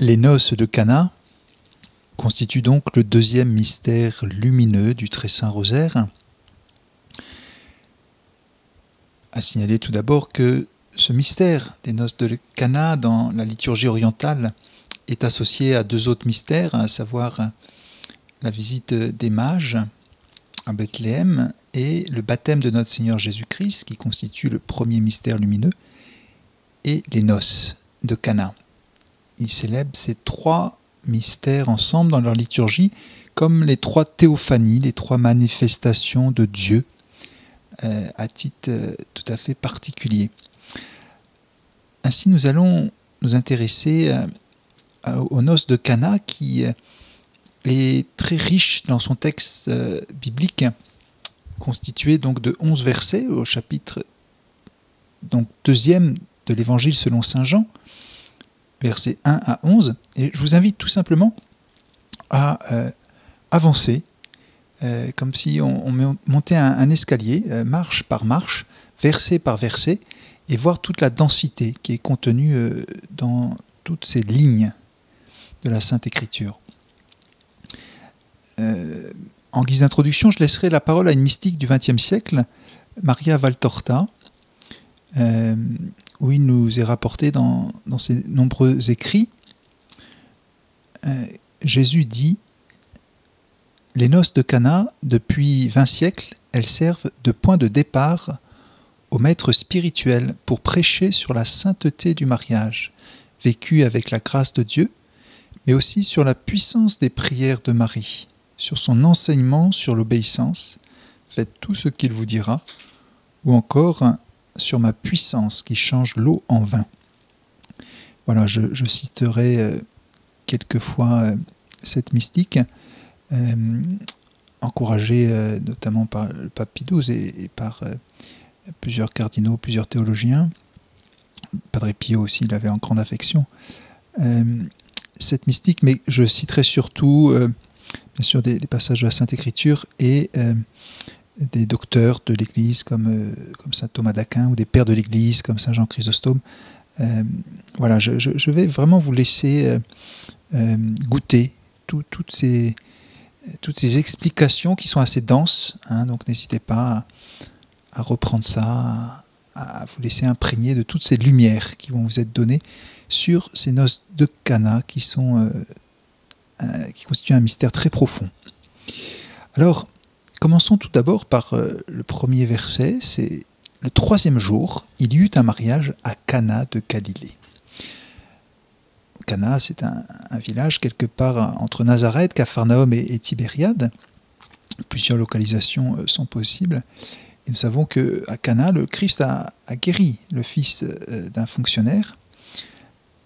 Les noces de Cana constituent donc le deuxième mystère lumineux du Très Saint Rosaire. À signaler tout d'abord que ce mystère des noces de Cana dans la liturgie orientale est associé à deux autres mystères, à savoir la visite des mages à Bethléem et le baptême de notre Seigneur Jésus-Christ, qui constitue le premier mystère lumineux, et les noces de Cana. Ils célèbrent ces trois mystères ensemble dans leur liturgie comme les trois théophanies, les trois manifestations de Dieu à titre tout à fait particulier. Ainsi, nous allons nous intéresser aux noces de Cana qui est très riche dans son texte biblique, constitué donc de 11 versets au chapitre donc 2e de l'Évangile selon saint Jean, versets 1 à 11. Et je vous invite tout simplement à avancer, comme si on montait un escalier, marche par marche, verset par verset, et voir toute la densité qui est contenue dans toutes ces lignes de la Sainte Écriture. En guise d'introduction, je laisserai la parole à une mystique du XXe siècle, Maria Valtorta, où il nous est rapporté dans ses nombreux écrits. Jésus dit « Les noces de Cana, depuis 20 siècles, elles servent de point de départ aux maîtres spirituels pour prêcher sur la sainteté du mariage, vécu avec la grâce de Dieu, mais aussi sur la puissance des prières de Marie, sur son enseignement sur l'obéissance, faites tout ce qu'il vous dira, ou encore sur ma puissance qui change l'eau en vin. » Voilà, je citerai quelquefois cette mystique, encouragée notamment par le pape Pie XII et par plusieurs cardinaux, plusieurs théologiens. Padre Pio aussi, il avait en grande affection cette mystique, mais je citerai surtout bien sûr des passages de la Sainte Écriture et des docteurs de l'Église comme saint Thomas d'Aquin ou des pères de l'Église comme saint Jean Chrysostome. Voilà, je vais vraiment vous laisser goûter toutes ces explications qui sont assez denses, hein, donc n'hésitez pas à reprendre ça, à vous laisser imprégner de toutes ces lumières qui vont vous être données sur ces noces de Cana qui constituent un mystère très profond. Alors, commençons tout d'abord par le premier verset, c'est « Le 3e jour, il y eut un mariage à Cana de Galilée ». Cana, c'est un village quelque part entre Nazareth, Capharnaüm et Tibériade. Plusieurs localisations sont possibles. Et nous savons qu'à Cana, le Christ a guéri le fils d'un fonctionnaire.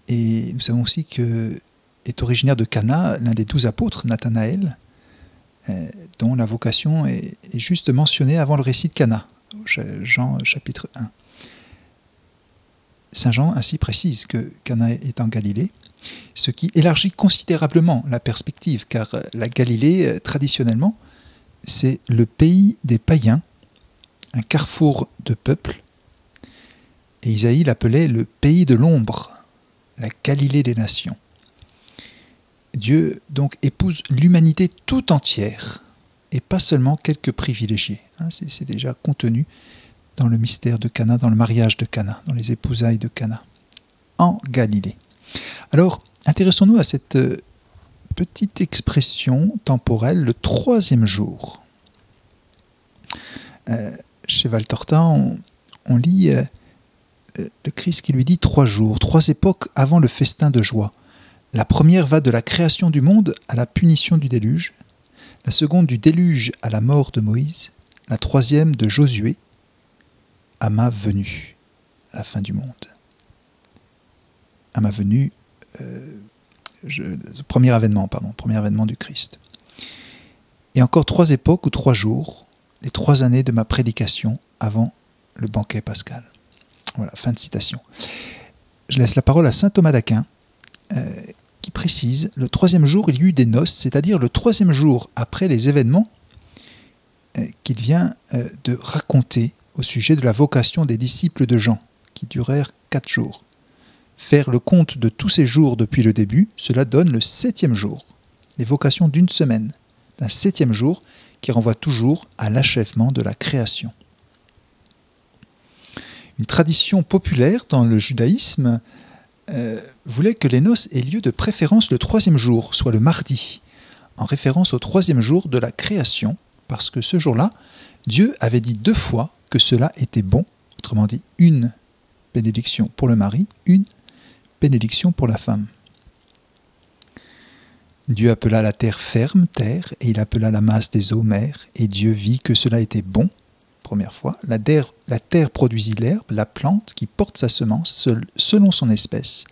Et nous savons aussi qu'est originaire de Cana l'un des 12 apôtres, Nathanaël, dont la vocation est juste mentionnée avant le récit de Cana, Jean chapitre 1. Saint Jean ainsi précise que Cana est en Galilée, ce qui élargit considérablement la perspective, car la Galilée, traditionnellement, c'est le pays des païens, un carrefour de peuples, et Isaïe l'appelait le pays de l'ombre, la Galilée des nations. Dieu donc épouse l'humanité tout entière, et pas seulement quelques privilégiés. C'est déjà contenu dans le mystère de Cana, dans le mariage de Cana, dans les épousailles de Cana, en Galilée. Alors, intéressons-nous à cette petite expression temporelle, le 3e jour. Chez Valtorta, on lit le Christ qui lui dit 3 jours, 3 époques avant le festin de joie. La première va de la création du monde à la punition du déluge, la seconde du déluge à la mort de Moïse, la 3e de Josué à ma venue, à la fin du monde. À ma venue, premier avènement du Christ. Et encore 3 époques ou 3 jours, les 3 années de ma prédication avant le banquet pascal. Voilà, fin de citation. Je laisse la parole à saint Thomas d'Aquin, qui précise « Le 3e jour, il y eut des noces, c'est-à-dire le 3e jour après les événements qu'il vient de raconter au sujet de la vocation des disciples de Jean, qui durèrent 4 jours. Faire le compte de tous ces jours depuis le début, cela donne le 7e jour, l'évocation d'une semaine, d'un 7e jour qui renvoie toujours à l'achèvement de la création. Une tradition populaire dans le judaïsme voulait que les noces aient lieu de préférence le 3e jour, soit le mardi, en référence au 3e jour de la création, parce que ce jour-là, Dieu avait dit 2 fois que cela était bon, autrement dit une bénédiction pour le mari, une bénédiction pour la femme. Dieu appela la terre ferme, terre, et il appela la masse des eaux, mer, et Dieu vit que cela était bon, première fois. La terre produisit l'herbe, la plante qui porte sa semence selon son espèce,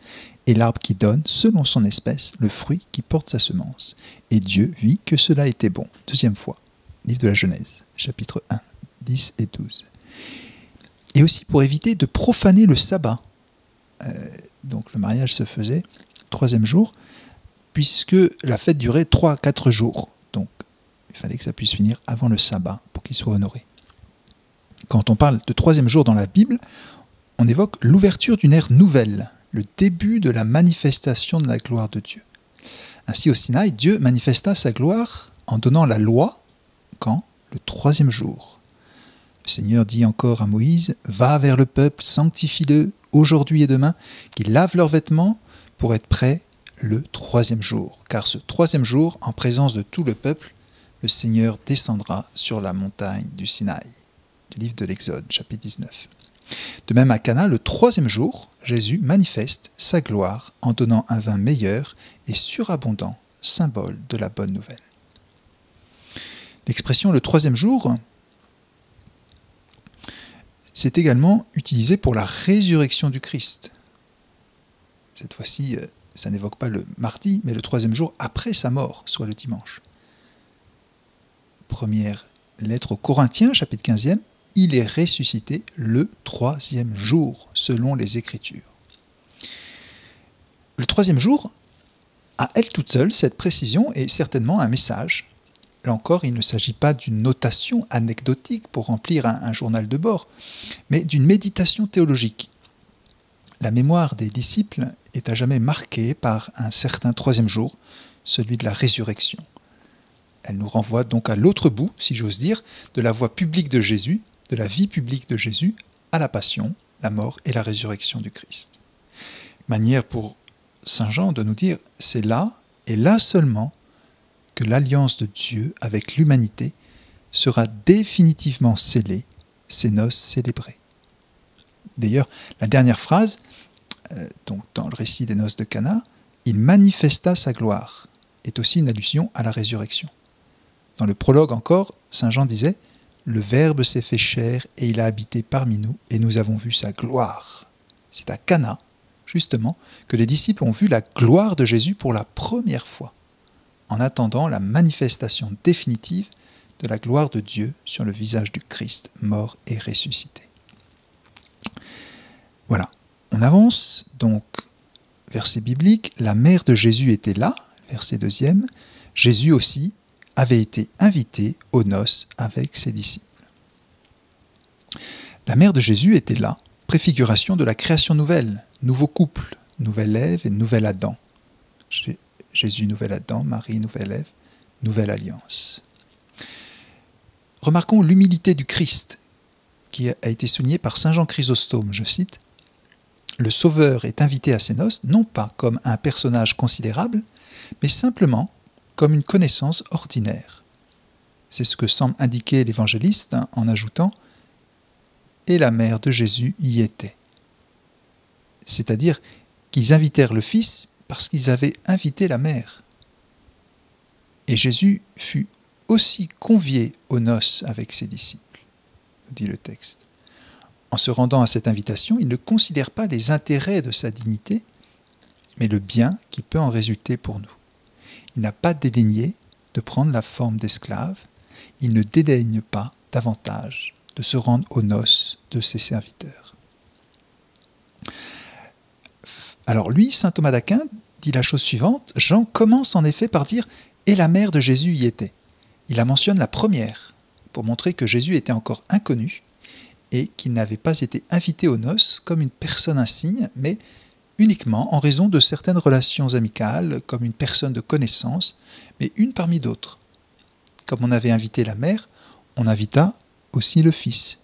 et l'arbre qui donne, selon son espèce, le fruit qui porte sa semence. Et Dieu vit que cela était bon. 2e fois, livre de la Genèse, chapitre 1, 10 et 12. Et aussi pour éviter de profaner le sabbat. Donc le mariage se faisait 3e jour, puisque la fête durait 3 à 4 jours. Donc il fallait que ça puisse finir avant le sabbat pour qu'il soit honoré. Quand on parle de 3e jour dans la Bible, on évoque l'ouverture d'une ère nouvelle, le début de la manifestation de la gloire de Dieu. Ainsi au Sinaï, Dieu manifesta sa gloire en donnant la loi, quand ? Le 3e jour. Le Seigneur dit encore à Moïse, « Va vers le peuple, sanctifie-le, aujourd'hui et demain, qu'ils lavent leurs vêtements pour être prêts le 3e jour. Car ce 3e jour, en présence de tout le peuple, le Seigneur descendra sur la montagne du Sinaï. » Du livre de l'Exode, chapitre 19. De même à Cana, le 3e jour, Jésus manifeste sa gloire en donnant un vin meilleur et surabondant, symbole de la bonne nouvelle. L'expression le 3e jour, c'est également utilisé pour la résurrection du Christ. Cette fois-ci, ça n'évoque pas le mardi, mais le 3e jour après sa mort, soit le dimanche. Première lettre aux Corinthiens, chapitre 15e, il est ressuscité le 3e jour, selon les Écritures. Le 3e jour, à elle toute seule, cette précision est certainement un message. Là encore, il ne s'agit pas d'une notation anecdotique pour remplir un journal de bord, mais d'une méditation théologique. La mémoire des disciples est à jamais marquée par un certain 3e jour, celui de la résurrection. Elle nous renvoie donc à l'autre bout, si j'ose dire, de la voie publique de Jésus, de la vie publique de Jésus, à la passion, la mort et la résurrection du Christ. Manière pour Saint Jean de nous dire, c'est là, et là seulement, que l'alliance de Dieu avec l'humanité sera définitivement scellée, ses noces célébrées. D'ailleurs, la dernière phrase, donc dans le récit des noces de Cana, « Il manifesta sa gloire » est aussi une allusion à la résurrection. Dans le prologue encore, Saint Jean disait « Le Verbe s'est fait chair et il a habité parmi nous et nous avons vu sa gloire. » C'est à Cana, justement, que les disciples ont vu la gloire de Jésus pour la première fois, en attendant la manifestation définitive de la gloire de Dieu sur le visage du Christ, mort et ressuscité. Voilà, on avance, donc, verset biblique, la mère de Jésus était là, verset 2e, Jésus aussi avait été invité aux noces avec ses disciples. La mère de Jésus était là, préfiguration de la création nouvelle, nouveau couple, nouvelle Ève et nouvel Adam. Jésus, nouvel Adam, Marie, nouvelle Ève, nouvelle alliance. Remarquons l'humilité du Christ, qui a été soulignée par saint Jean Chrysostome, je cite, « Le Sauveur est invité à ses noces, non pas comme un personnage considérable, mais simplement comme une connaissance ordinaire. » C'est ce que semble indiquer l'évangéliste en ajoutant « Et la mère de Jésus y était ». C'est-à-dire qu'ils invitèrent le Fils parce qu'ils avaient invité la mère. Et Jésus fut aussi convié aux noces avec ses disciples, nous dit le texte. En se rendant à cette invitation, il ne considère pas les intérêts de sa dignité, mais le bien qui peut en résulter pour nous. Il n'a pas dédaigné de prendre la forme d'esclave, il ne dédaigne pas davantage de se rendre aux noces de ses serviteurs. Alors lui, saint Thomas d'Aquin, dit la chose suivante, Jean commence en effet par dire « Et la mère de Jésus y était ». Il la mentionne la première, pour montrer que Jésus était encore inconnu et qu'il n'avait pas été invité aux noces comme une personne insigne, mais uniquement en raison de certaines relations amicales, comme une personne de connaissance, mais une parmi d'autres. Comme on avait invité la mère, on invita aussi le Fils.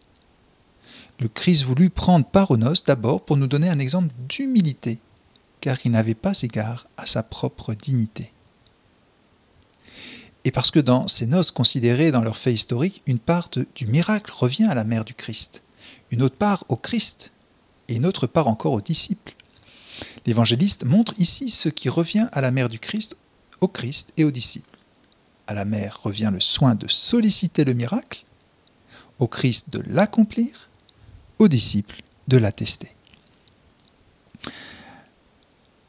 Le Christ voulut prendre part aux noces d'abord pour nous donner un exemple d'humilité, car il n'avait pas égard à sa propre dignité. Et parce que dans ces noces considérées dans leur fait historique, une part du miracle revient à la mère du Christ, une autre part au Christ, et une autre part encore aux disciples. L'évangéliste montre ici ce qui revient à la mère du Christ, au Christ et aux disciples. À la mère revient le soin de solliciter le miracle, au Christ de l'accomplir, aux disciples de l'attester.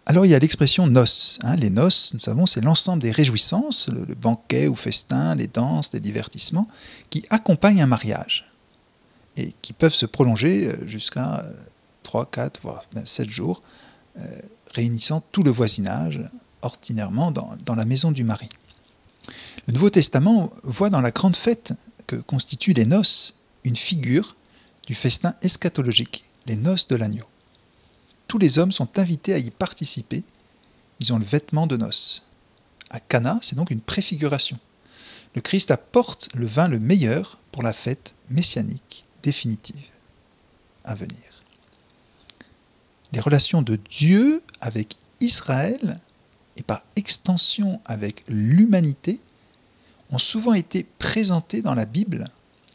Alors il y a l'expression noces. Les noces, nous savons, c'est l'ensemble des réjouissances, le banquet ou festin, les danses, les divertissements, qui accompagnent un mariage et qui peuvent se prolonger jusqu'à 3, 4, voire même 7 jours, réunissant tout le voisinage, ordinairement dans la maison du mari. Le Nouveau Testament voit dans la grande fête que constituent les noces une figure du festin eschatologique, les noces de l'agneau. Tous les hommes sont invités à y participer, ils ont le vêtement de noces. À Cana, c'est donc une préfiguration. Le Christ apporte le vin le meilleur pour la fête messianique définitive à venir. Les relations de Dieu avec Israël et par extension avec l'humanité ont souvent été présentées dans la Bible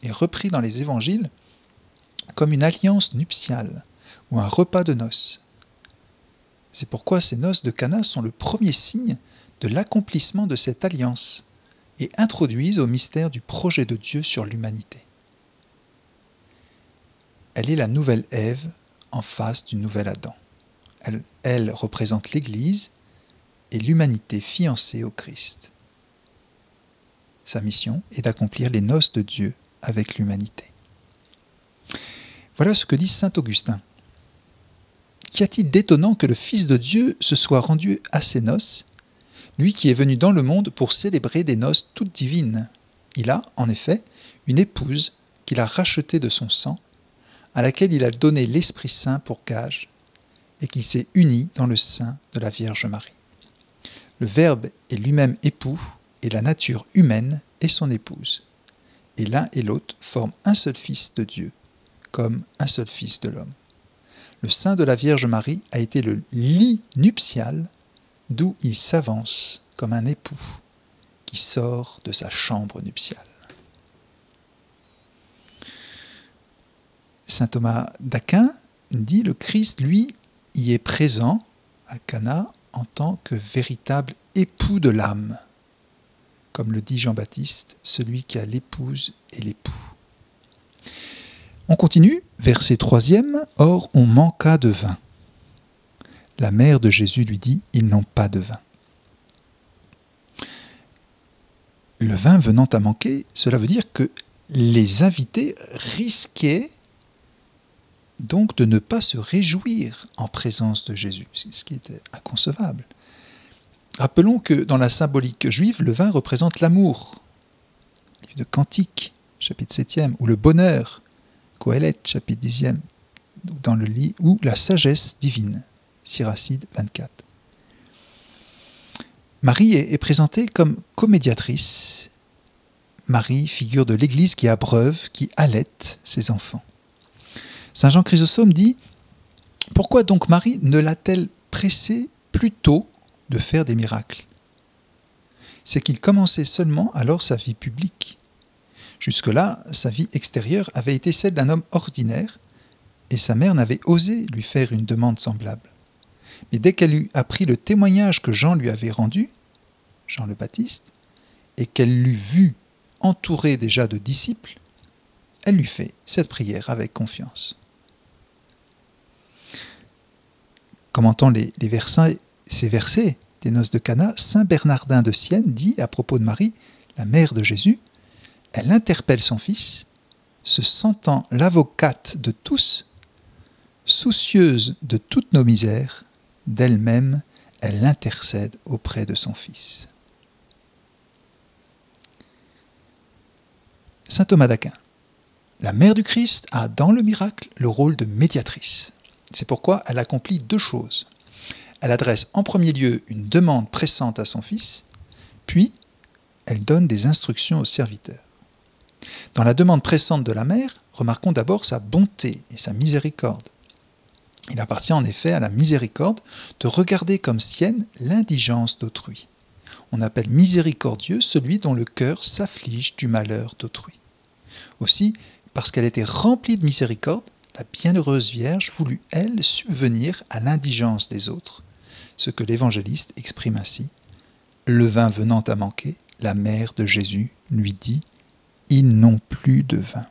et repris dans les évangiles comme une alliance nuptiale ou un repas de noces. C'est pourquoi ces noces de Cana sont le premier signe de l'accomplissement de cette alliance et introduisent au mystère du projet de Dieu sur l'humanité. Elle est la nouvelle Ève en face du nouvel Adam. Elle représente l'Église et l'humanité fiancée au Christ. Sa mission est d'accomplir les noces de Dieu avec l'humanité. Voilà ce que dit saint Augustin. Qu'y a-t-il d'étonnant que le Fils de Dieu se soit rendu à ces noces, lui qui est venu dans le monde pour célébrer des noces toutes divines? Il a, en effet, une épouse qu'il a rachetée de son sang, à laquelle il a donné l'Esprit Saint pour gage, et qu'il s'est uni dans le sein de la Vierge Marie. Le Verbe est lui-même époux, et la nature humaine est son épouse. Et l'un et l'autre forment un seul Fils de Dieu, comme un seul Fils de l'homme. Le sein de la Vierge Marie a été le lit nuptial, d'où il s'avance comme un époux qui sort de sa chambre nuptiale. Saint Thomas d'Aquin dit: le Christ, lui, y est présent à Cana en tant que véritable époux de l'âme. Comme le dit Jean-Baptiste, celui qui a l'épouse et l'époux. On continue, verset 3e, « Or on manqua de vin. » La mère de Jésus lui dit, « Ils n'ont pas de vin. » Le vin venant à manquer, cela veut dire que les invités risquaient donc de ne pas se réjouir en présence de Jésus, ce qui était inconcevable. Rappelons que dans la symbolique juive, le vin représente l'amour. Livre de Cantique, chapitre 7e, ou le bonheur, Qohélet, chapitre 10e, dans le lit, ou la sagesse divine, Siracide 24. Marie est présentée comme comédiatrice. Marie, figure de l'Église qui abreuve, qui allaite ses enfants. Saint Jean Chrysostome dit « Pourquoi donc Marie ne l'a-t-elle pressé plus tôt de faire des miracles ? C'est qu'il commençait seulement alors sa vie publique. Jusque-là, sa vie extérieure avait été celle d'un homme ordinaire, et sa mère n'avait osé lui faire une demande semblable. Mais dès qu'elle eut appris le témoignage que Jean lui avait rendu, Jean le Baptiste, et qu'elle l'eut vu entouré déjà de disciples, elle lui fait cette prière avec confiance. Commentant ces versets des noces de Cana, saint Bernardin de Sienne dit à propos de Marie, la mère de Jésus, elle interpelle son fils, se sentant l'avocate de tous, soucieuse de toutes nos misères, d'elle-même, elle intercède auprès de son fils. Saint Thomas d'Aquin. La mère du Christ a dans le miracle le rôle de médiatrice. C'est pourquoi elle accomplit deux choses. Elle adresse en premier lieu une demande pressante à son fils, puis elle donne des instructions au serviteur. Dans la demande pressante de la mère, remarquons d'abord sa bonté et sa miséricorde. Il appartient en effet à la miséricorde de regarder comme sienne l'indigence d'autrui. On appelle miséricordieux celui dont le cœur s'afflige du malheur d'autrui. Aussi, parce qu'elle était remplie de miséricorde, la bienheureuse Vierge voulut, elle, subvenir à l'indigence des autres, ce que l'évangéliste exprime ainsi. Le vin venant à manquer, la mère de Jésus lui dit « Ils n'ont plus de vin ».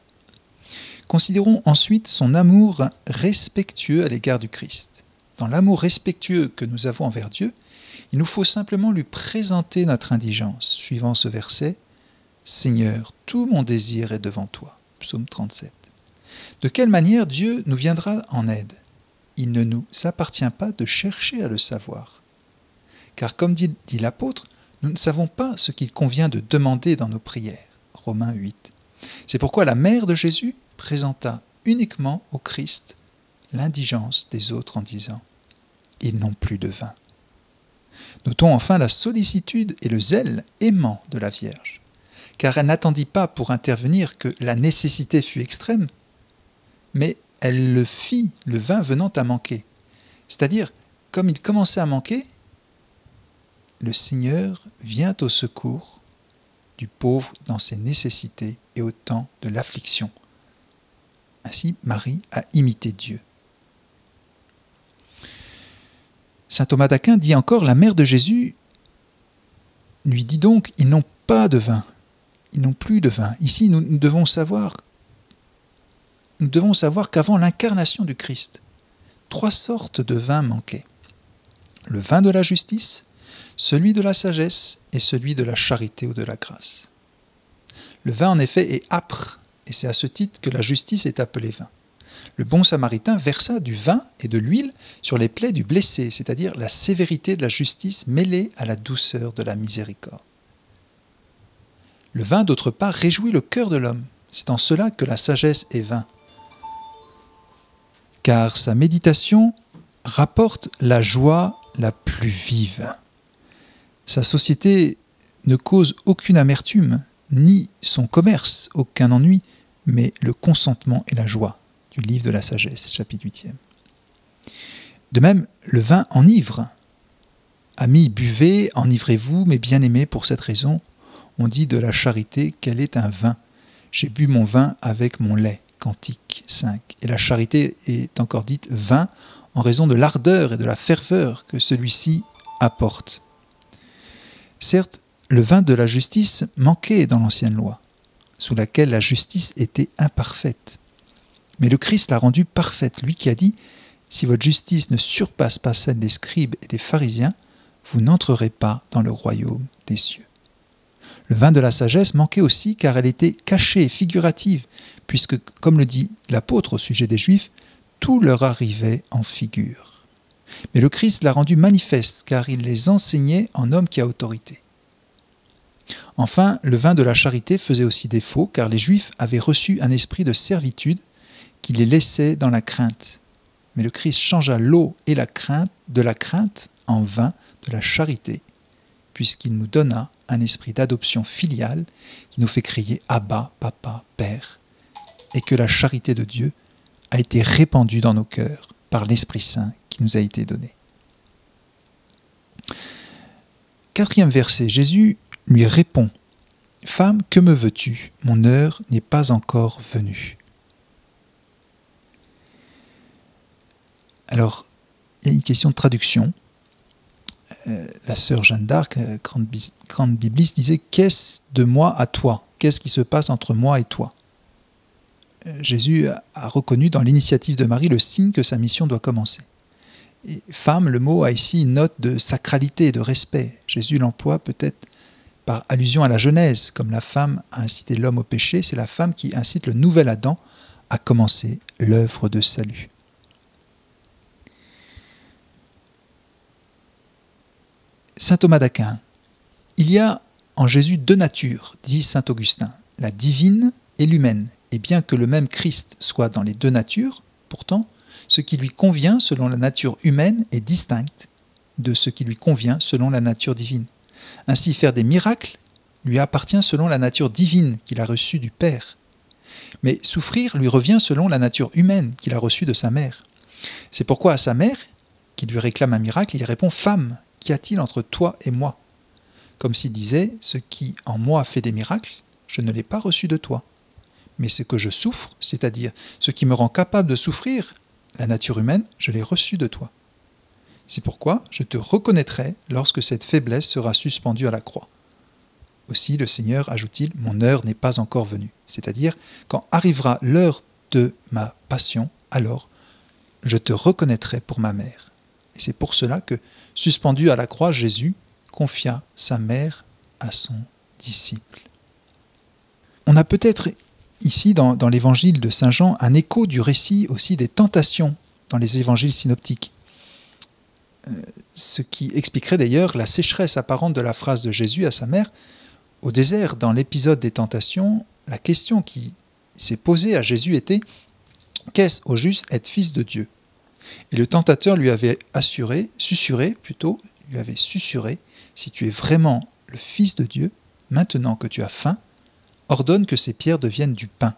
Considérons ensuite son amour respectueux à l'égard du Christ. Dans l'amour respectueux que nous avons envers Dieu, il nous faut simplement lui présenter notre indigence, suivant ce verset « Seigneur, tout mon désir est devant toi » psaume 37. De quelle manière Dieu nous viendra en aide? Il ne nous appartient pas de chercher à le savoir. Car comme dit l'apôtre, nous ne savons pas ce qu'il convient de demander dans nos prières. Romains 8. C'est pourquoi la mère de Jésus présenta uniquement au Christ l'indigence des autres en disant « Ils n'ont plus de vin ». Notons enfin la sollicitude et le zèle aimant de la Vierge, car elle n'attendit pas pour intervenir que la nécessité fût extrême, mais elle le fit, le vin venant à manquer. C'est-à-dire, comme il commençait à manquer, le Seigneur vient au secours du pauvre dans ses nécessités et au temps de l'affliction. Ainsi, Marie a imité Dieu. Saint Thomas d'Aquin dit encore, la mère de Jésus lui dit donc, ils n'ont pas de vin, ils n'ont plus de vin. Ici, nous devons savoir qu'avant l'incarnation du Christ, 3 sortes de vins manquaient. Le vin de la justice, celui de la sagesse et celui de la charité ou de la grâce. Le vin, en effet, est âpre, et c'est à ce titre que la justice est appelée vin. Le bon samaritain versa du vin et de l'huile sur les plaies du blessé, c'est-à-dire la sévérité de la justice mêlée à la douceur de la miséricorde. Le vin, d'autre part, réjouit le cœur de l'homme. C'est en cela que la sagesse est vin. Car sa méditation rapporte la joie la plus vive. Sa société ne cause aucune amertume, ni son commerce aucun ennui, mais le consentement et la joie. Du livre de la sagesse, chapitre 8e. De même, le vin enivre. Amis, buvez, enivrez-vous, mes bien-aimés, pour cette raison, on dit de la charité qu'elle est un vin. J'ai bu mon vin avec mon lait. Cantique 5. Et la charité est encore dite vin en raison de l'ardeur et de la ferveur que celui-ci apporte. Certes, le vin de la justice manquait dans l'ancienne loi, sous laquelle la justice était imparfaite. Mais le Christ l'a rendue parfaite, lui qui a dit « Si votre justice ne surpasse pas celle des scribes et des pharisiens, vous n'entrerez pas dans le royaume des cieux. » Le vin de la sagesse manquait aussi car elle était cachée et figurative, puisque, comme le dit l'apôtre au sujet des Juifs, tout leur arrivait en figure. Mais le Christ l'a rendue manifeste car il les enseignait en homme qui a autorité. Enfin, le vin de la charité faisait aussi défaut car les Juifs avaient reçu un esprit de servitude qui les laissait dans la crainte. Mais le Christ changea l'eau et de la crainte en vin de la charité, puisqu'il nous donna un esprit d'adoption filiale qui nous fait crier « Abba, Papa, Père », et que la charité de Dieu a été répandue dans nos cœurs par l'Esprit Saint qui nous a été donné. 4e verset, Jésus lui répond « Femme, que me veux-tu? Mon heure n'est pas encore venue. » Alors, il y a une question de traduction. La sœur Jeanne d'Arc, grande bibliste, disait « Qu'est-ce de moi à toi? Qu'est-ce qui se passe entre moi et toi ?» Jésus a reconnu dans l'initiative de Marie le signe que sa mission doit commencer. Et femme, le mot a ici une note de sacralité, de respect. Jésus l'emploie peut-être par allusion à la Genèse, comme la femme a incité l'homme au péché, c'est la femme qui incite le nouvel Adam à commencer l'œuvre de salut. Saint Thomas d'Aquin, il y a en Jésus 2 natures, dit saint Augustin, la divine et l'humaine. Et bien que le même Christ soit dans les 2 natures, pourtant, ce qui lui convient selon la nature humaine est distinct de ce qui lui convient selon la nature divine. Ainsi, faire des miracles lui appartient selon la nature divine qu'il a reçue du Père. Mais souffrir lui revient selon la nature humaine qu'il a reçue de sa mère. C'est pourquoi à sa mère, qui lui réclame un miracle, il répond « Femme, qu'y a-t-il entre toi et moi ?» Comme s'il disait « Ce qui en moi fait des miracles, je ne l'ai pas reçu de toi. Mais ce que je souffre, c'est-à-dire ce qui me rend capable de souffrir, la nature humaine, je l'ai reçu de toi. C'est pourquoi je te reconnaîtrai lorsque cette faiblesse sera suspendue à la croix. Aussi le Seigneur, ajoute-t-il, mon heure n'est pas encore venue. C'est-à-dire, quand arrivera l'heure de ma passion, alors je te reconnaîtrai pour ma mère. Et c'est pour cela que, suspendu à la croix, Jésus confia sa mère à son disciple. On a peut-être ici, dans l'évangile de Saint Jean, un écho du récit aussi des tentations dans les évangiles synoptiques. Ce qui expliquerait d'ailleurs la sécheresse apparente de la phrase de Jésus à sa mère. Au désert, dans l'épisode des tentations, la question qui s'est posée à Jésus était « Qu'est-ce au juste être fils de Dieu ?» Et le tentateur lui avait susurré, « Si tu es vraiment le fils de Dieu, maintenant que tu as faim, ordonne que ces pierres deviennent du pain. »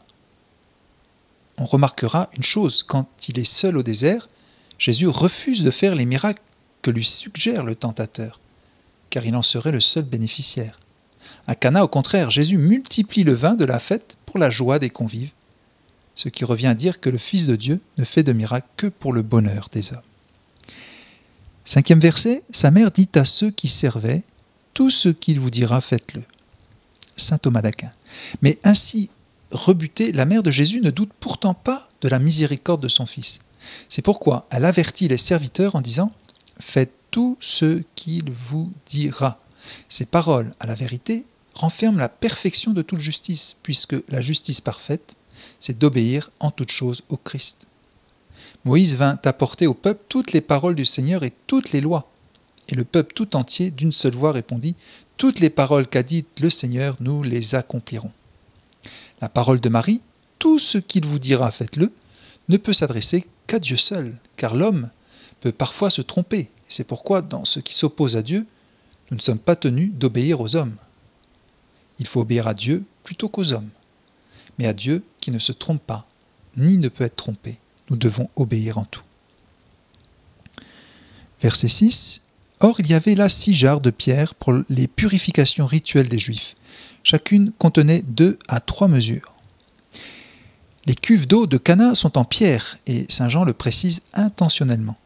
On remarquera une chose, quand il est seul au désert, Jésus refuse de faire les miracles que lui suggère le tentateur, car il en serait le seul bénéficiaire. À Cana, au contraire, Jésus multiplie le vin de la fête pour la joie des convives, ce qui revient à dire que le Fils de Dieu ne fait de miracles que pour le bonheur des hommes. 5e verset, sa mère dit à ceux qui servaient, « Tout ce qu'il vous dira, faites-le. » Saint Thomas d'Aquin. Mais ainsi rebutée, la mère de Jésus ne doute pourtant pas de la miséricorde de son Fils. C'est pourquoi elle avertit les serviteurs en disant « Faites tout ce qu'il vous dira. » Ces paroles, à la vérité, renferment la perfection de toute justice, puisque la justice parfaite, c'est d'obéir en toute chose au Christ. Moïse vint apporter au peuple toutes les paroles du Seigneur et toutes les lois. Et le peuple tout entier, d'une seule voix, répondit « Toutes les paroles qu'a dites le Seigneur, nous les accomplirons. » La parole de Marie, « Tout ce qu'il vous dira, faites-le », ne peut s'adresser qu'à Dieu seul, car l'homme peut parfois se tromper. C'est pourquoi, dans ce qui s'oppose à Dieu, nous ne sommes pas tenus d'obéir aux hommes. Il faut obéir à Dieu plutôt qu'aux hommes. Mais à Dieu qui ne se trompe pas, ni ne peut être trompé, nous devons obéir en tout. Verset 6. Or, il y avait là 6 jarres de pierre pour les purifications rituelles des Juifs. Chacune contenait 2 à 3 mesures. Les cuves d'eau de Cana sont en pierre, et Saint Jean le précise intentionnellement.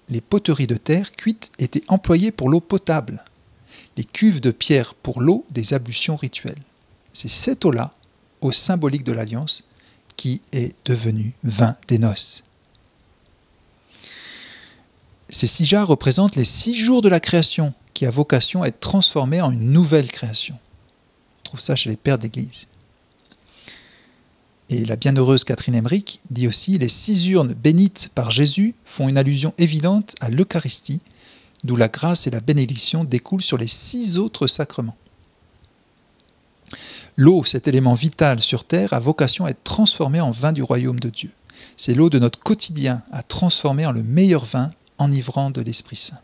Les poteries de terre cuites étaient employées pour l'eau potable. Les cuves de pierre pour l'eau des ablutions rituelles. C'est cette eau-là, eau symbolique de l'Alliance, qui est devenue vin des noces. Ces 6 jarres représentent les 6 jours de la création, qui a vocation à être transformée en une nouvelle création. On trouve ça chez les pères d'Église. Et la bienheureuse Catherine Emmerich dit aussi « Les 6 urnes bénites par Jésus font une allusion évidente à l'Eucharistie, d'où la grâce et la bénédiction découlent sur les 6 autres sacrements. » L'eau, cet élément vital sur terre, a vocation à être transformée en vin du royaume de Dieu. C'est l'eau de notre quotidien à transformer en le meilleur vin enivrant de l'Esprit Saint.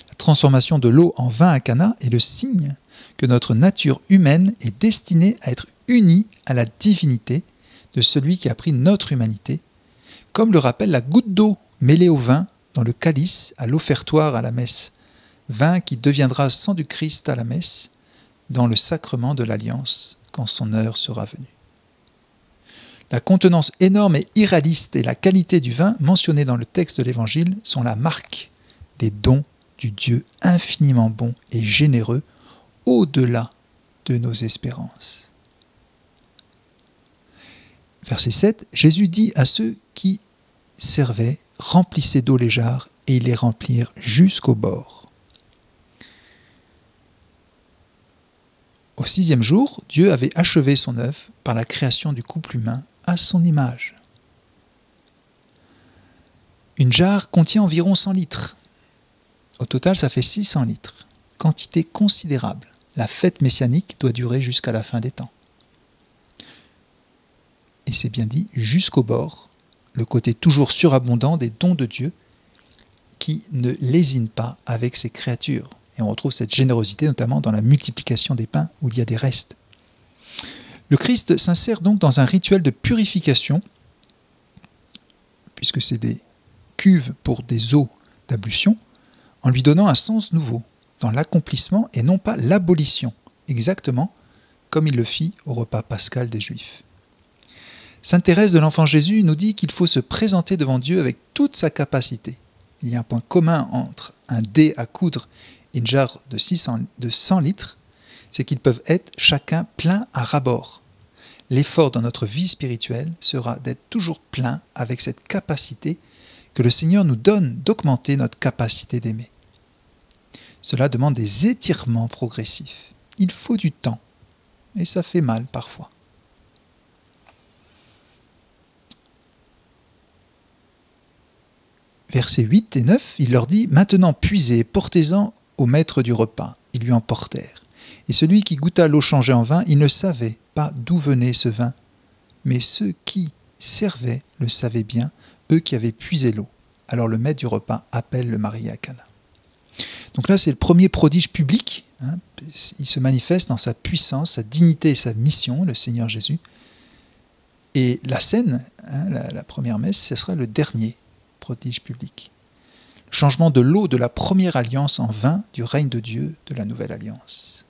La transformation de l'eau en vin à Cana est le signe que notre nature humaine est destinée à être unie à la divinité de celui qui a pris notre humanité, comme le rappelle la goutte d'eau mêlée au vin dans le calice à l'offertoire à la messe, vin qui deviendra sang du Christ à la messe, dans le sacrement de l'Alliance, quand son heure sera venue. La contenance énorme et irréaliste et la qualité du vin mentionné dans le texte de l'Évangile sont la marque des dons du Dieu infiniment bon et généreux au-delà de nos espérances. Verset 7, Jésus dit à ceux qui servaient « Remplissez d'eau les jarres » et ils les remplirent jusqu'au bord. Au 6e jour, Dieu avait achevé son œuvre par la création du couple humain à son image. Une jarre contient environ 100 litres. Au total, ça fait 600 litres. Quantité considérable. La fête messianique doit durer jusqu'à la fin des temps. Et c'est bien dit, jusqu'au bord, le côté toujours surabondant des dons de Dieu qui ne lésine pas avec ses créatures. Et on retrouve cette générosité notamment dans la multiplication des pains où il y a des restes. Le Christ s'insère donc dans un rituel de purification, puisque c'est des cuves pour des eaux d'ablution, en lui donnant un sens nouveau, dans l'accomplissement et non pas l'abolition, exactement comme il le fit au repas pascal des Juifs. Sainte Thérèse de l'Enfant Jésus nous dit qu'il faut se présenter devant Dieu avec toute sa capacité. Il y a un point commun entre un dé à coudre et une jarre de 100 litres, c'est qu'ils peuvent être chacun plein à ras-bord. L'effort dans notre vie spirituelle sera d'être toujours plein avec cette capacité que le Seigneur nous donne d'augmenter notre capacité d'aimer. Cela demande des étirements progressifs. Il faut du temps, et ça fait mal parfois. Versets 8 et 9, il leur dit « Maintenant puisez, portez-en au maître du repas. » Ils lui en portèrent. Et celui qui goûta l'eau changée en vin, il ne savait pas d'où venait ce vin. Mais ceux qui servaient le savaient bien, eux qui avaient puisé l'eau. Alors le maître du repas appelle le marié à Cana. Donc là, c'est le premier prodige public. Il se manifeste dans sa puissance, sa dignité et sa mission, le Seigneur Jésus. Et la scène, la première messe, ce sera le dernier prodige public. Le changement de l'eau de la première alliance en vin du règne de Dieu de la nouvelle alliance.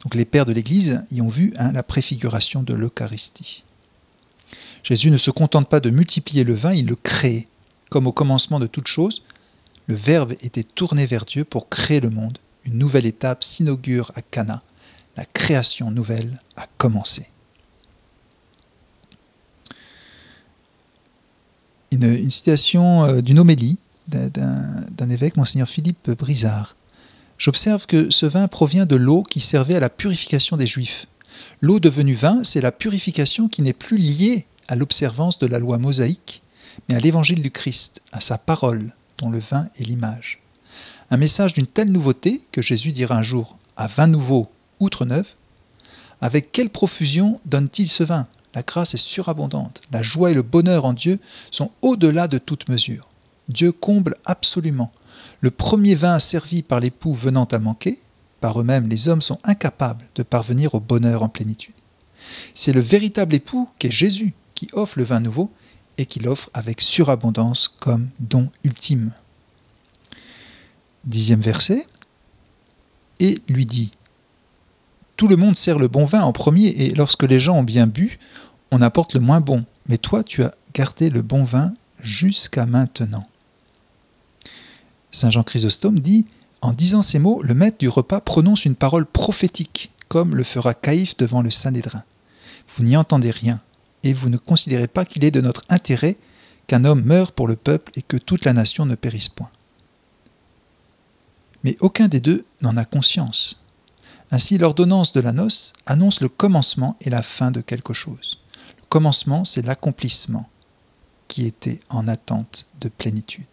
Donc les pères de l'Église y ont vu la préfiguration de l'Eucharistie. Jésus ne se contente pas de multiplier le vin, il le crée. Comme au commencement de toute chose, le Verbe était tourné vers Dieu pour créer le monde. Une nouvelle étape s'inaugure à Cana. La création nouvelle a commencé. Une citation d'une homélie d'un évêque, Monseigneur Philippe Brizard. J'observe que ce vin provient de l'eau qui servait à la purification des Juifs. L'eau devenue vin, c'est la purification qui n'est plus liée à l'observance de la loi mosaïque, mais à l'évangile du Christ, à sa parole, dont le vin est l'image. Un message d'une telle nouveauté que Jésus dira un jour à vin nouveau, outre neuve. Avec quelle profusion donne-t-il ce vin ? La grâce est surabondante. La joie et le bonheur en Dieu sont au-delà de toute mesure. Dieu comble absolument. Le premier vin servi par l'époux venant à manquer, par eux-mêmes les hommes sont incapables de parvenir au bonheur en plénitude. C'est le véritable époux qu'est Jésus qui offre le vin nouveau et qui l'offre avec surabondance comme don ultime. 10e verset. Et lui dit, tout le monde sert le bon vin en premier et lorsque les gens ont bien bu, on apporte le moins bon. Mais toi, tu as gardé le bon vin jusqu'à maintenant. Saint Jean Chrysostome dit, en disant ces mots, le maître du repas prononce une parole prophétique, comme le fera Caïphe devant le Sanhédrin. Vous n'y entendez rien, et vous ne considérez pas qu'il est de notre intérêt qu'un homme meure pour le peuple et que toute la nation ne périsse point. Mais aucun des deux n'en a conscience. Ainsi, l'ordonnance de la noce annonce le commencement et la fin de quelque chose. Le commencement, c'est l'accomplissement qui était en attente de plénitude.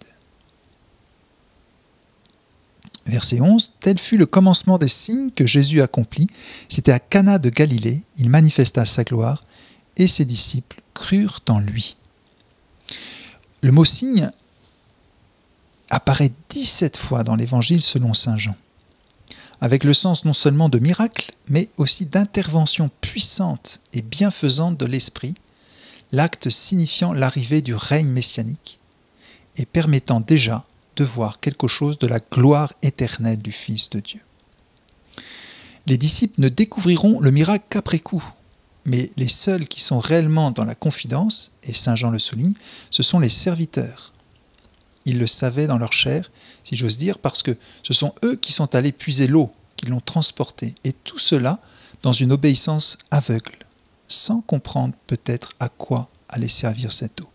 Verset 11, tel fut le commencement des signes que Jésus accomplit. C'était à Cana de Galilée, il manifesta sa gloire et ses disciples crurent en lui. Le mot signe apparaît 17 fois dans l'Évangile selon saint Jean, avec le sens non seulement de miracle, mais aussi d'intervention puissante et bienfaisante de l'Esprit, l'acte signifiant l'arrivée du règne messianique et permettant déjà de voir quelque chose de la gloire éternelle du Fils de Dieu. Les disciples ne découvriront le miracle qu'après coup, mais les seuls qui sont réellement dans la confidence, et saint Jean le souligne, ce sont les serviteurs. Ils le savaient dans leur chair, si j'ose dire, parce que ce sont eux qui sont allés puiser l'eau, qui l'ont transportée, et tout cela dans une obéissance aveugle, sans comprendre peut-être à quoi allait servir cette eau.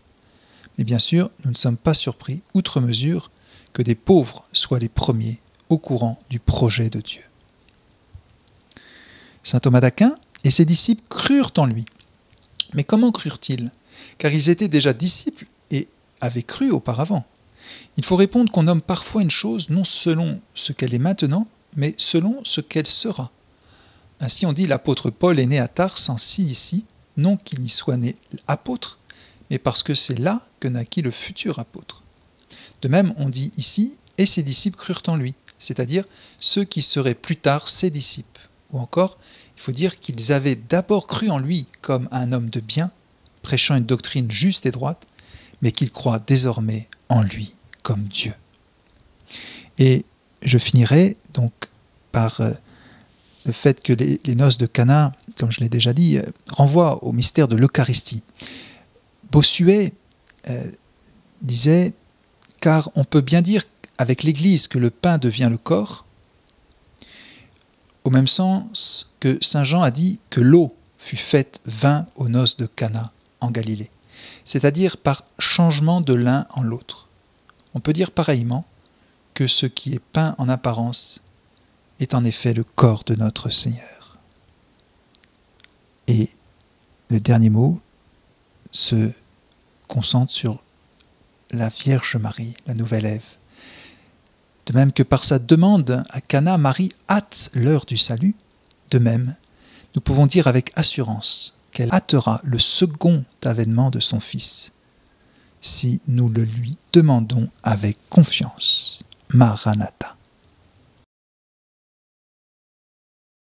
Mais bien sûr, nous ne sommes pas surpris, outre mesure, que des pauvres soient les premiers au courant du projet de Dieu. Saint Thomas d'Aquin et ses disciples crurent en lui. Mais comment crurent-ils ? Car ils étaient déjà disciples et avaient cru auparavant. Il faut répondre qu'on nomme parfois une chose non selon ce qu'elle est maintenant, mais selon ce qu'elle sera. Ainsi on dit l'apôtre Paul est né à Tars en Cilicie, non qu'il n'y soit né apôtre, mais parce que c'est là que naquit le futur apôtre. De même, on dit ici « et ses disciples crurent en lui », c'est-à-dire ceux qui seraient plus tard ses disciples. Ou encore, il faut dire qu'ils avaient d'abord cru en lui comme un homme de bien, prêchant une doctrine juste et droite, mais qu'ils croient désormais en lui comme Dieu. Et je finirai donc par le fait que les noces de Cana, comme je l'ai déjà dit, renvoient au mystère de l'Eucharistie. Bossuet disait « car on peut bien dire avec l'Église que le pain devient le corps », au même sens que Saint Jean a dit que l'eau fut faite vin aux noces de Cana en Galilée, c'est-à-dire par changement de l'un en l'autre. On peut dire pareillement que ce qui est peint en apparence est en effet le corps de notre Seigneur. Et le dernier mot se concentre sur la Vierge Marie, la nouvelle Ève. De même que par sa demande à Cana, Marie hâte l'heure du salut, de même, nous pouvons dire avec assurance qu'elle hâtera le second avènement de son Fils, si nous le lui demandons avec confiance. Maranatha.